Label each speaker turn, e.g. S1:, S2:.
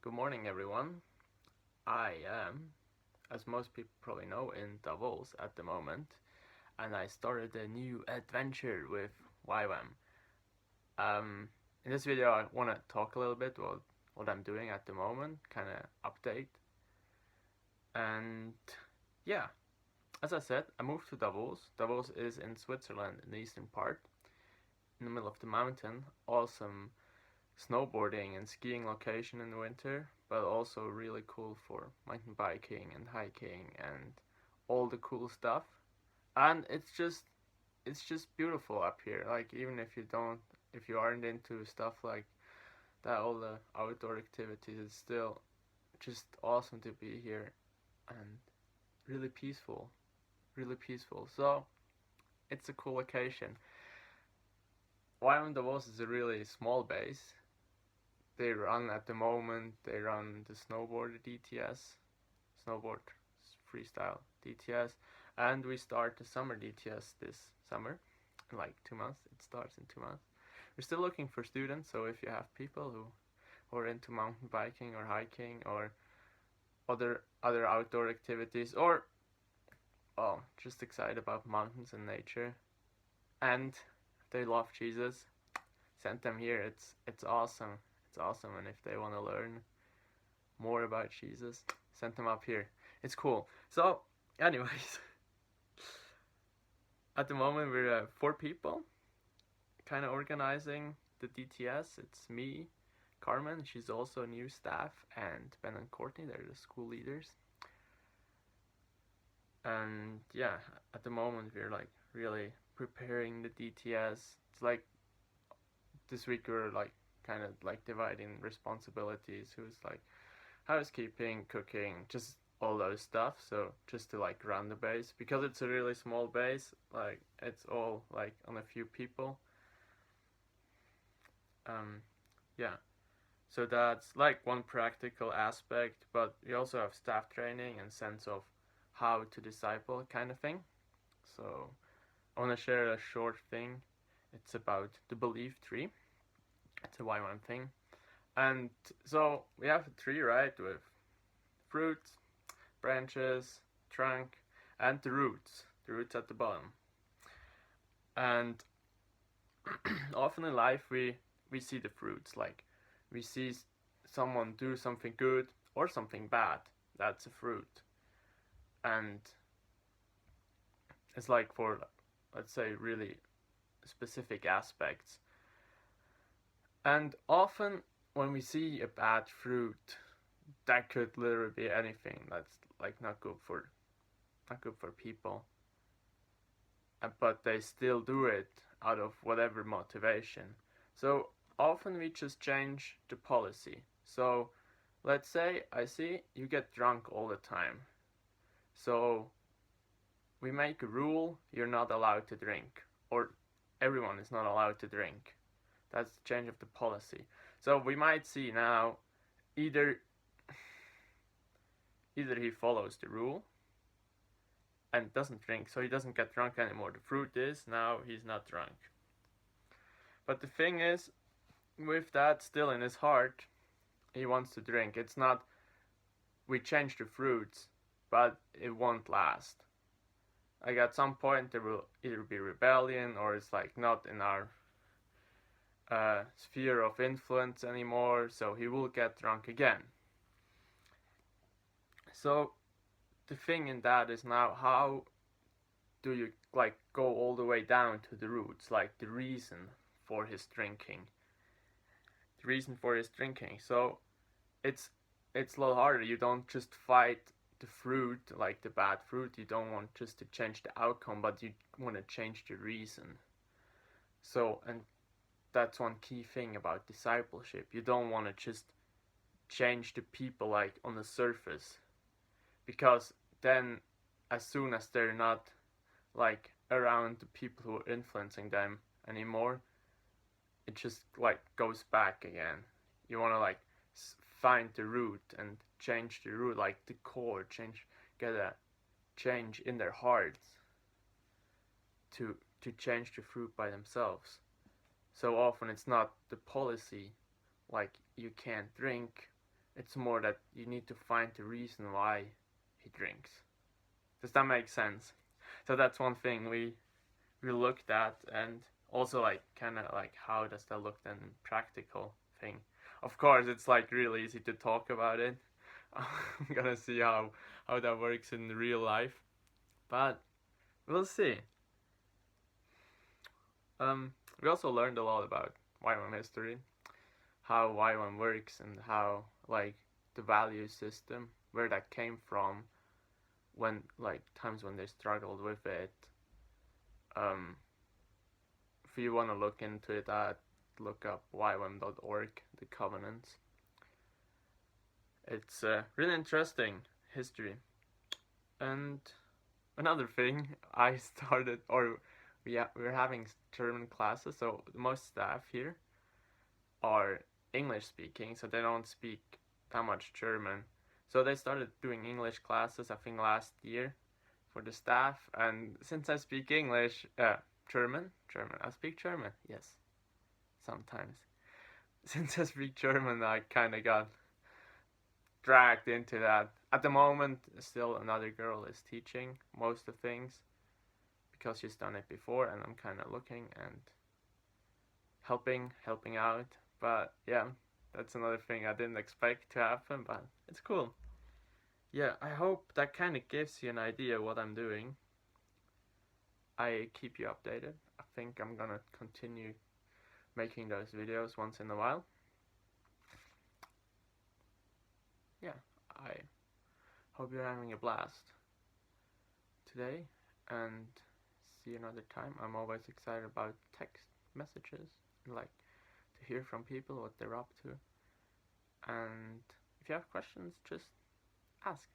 S1: Good morning, everyone. I am, as most people probably know, in Davos at the moment, and I started a new adventure with YWAM. In this video, I want to talk a little bit about what I'm doing at the moment, kind of update. And yeah, as I said, I moved to Davos. Davos is in Switzerland, in the eastern part, in the middle of the mountain. Awesome snowboarding and skiing location in the winter, but also really cool for mountain biking and hiking and all the cool stuff. And it's just beautiful up here. Like, even if you aren't into stuff like that, all the outdoor activities, it's still just awesome to be here and really peaceful, really peaceful. So it's a cool location. YWAM Davos is a really small base. They run at the moment, they run the snowboard DTS, snowboard freestyle DTS, and we start the summer DTS this summer, in like 2 months. It starts in 2 months. We're still looking for students, so if you have people who are into mountain biking or hiking or other outdoor activities, or just excited about mountains and nature, and they love Jesus, send them here. It's awesome. It's awesome, and if they want to learn more about Jesus, send them up here. It's cool. So, anyways, at the moment we're 4 people, kind of organizing the DTS. It's me, Carmen, she's also new staff, and Ben and Courtney, they're the school leaders. And yeah, at the moment we're like really preparing the DTS. It's like this week we're like kind of like dividing responsibilities, who's like housekeeping, cooking, just all those stuff. So just to like run the base, because it's a really small base, like it's all like on a few people. Yeah, so that's like one practical aspect, but we also have staff training and sense of how to disciple kind of thing. So I want to share a short thing. It's about the belief tree. It's a YWAM thing. And so we have a tree, right, with fruits, branches, trunk, and the roots at the bottom. And often in life we see the fruits, like we see someone do something good or something bad. That's a fruit. And it's like for, let's say, really specific aspects. And often when we see a bad fruit, that could literally be anything that's like not good for people, but they still do it out of whatever motivation. So often we just change the policy. So let's say I see you get drunk all the time, so we make a rule: you're not allowed to drink, or everyone is not allowed to drink. That's the change of the policy. So we might see now either he follows the rule and doesn't drink, so he doesn't get drunk anymore. The fruit is now he's not drunk. But the thing is, with that still in his heart, he wants to drink. It's not we change the fruits, but it won't last. Like at some point there will either be rebellion, or it's like not in our sphere of influence anymore, so he will get drunk again. So the thing in that is now, how do you like go all the way down to the roots, like the reason for his drinking. So it's a little harder. You don't just fight the fruit, like the bad fruit. You don't want just to change the outcome, but you want to change the reason. So, and that's one key thing about discipleship. You don't want to just change the people like on the surface, because then as soon as they're not like around the people who are influencing them anymore, it just like goes back again. You want to like find the root and change the root, like the core, get a change in their hearts to change the fruit by themselves. So often it's not the policy, like you can't drink, It's more that you need to find the reason why he drinks. Does that make sense? So that's one thing we looked at, and also like kind of like how does that look then in practical thing. Of course, it's like really easy to talk about it. I'm gonna see how that works in real life, but we'll see. We also learned a lot about YWAM history, how YWAM works, and how like the value system, where that came from, when like times when they struggled with it. Um, if you want to look into it, look up ywam.org, the covenants. It's really interesting history. And another thing, I started, or we're having German classes, so most staff here are English speaking, so they don't speak that much German. So they started doing English classes, I think last year, for the staff. And since I speak English, German, I speak German, yes, sometimes. Since I speak German, I kind of got dragged into that. At the moment, still another girl is teaching most of things because she's done it before, and I'm kind of looking and helping out. But yeah, that's another thing I didn't expect to happen, but it's cool. Yeah, I hope that kind of gives you an idea what I'm doing. I keep you updated. I think I'm gonna continue making those videos once in a while. Yeah, I hope you're having a blast today, and see you another time. I'm always excited about text messages, like to hear from people what they're up to. And if you have questions, just ask.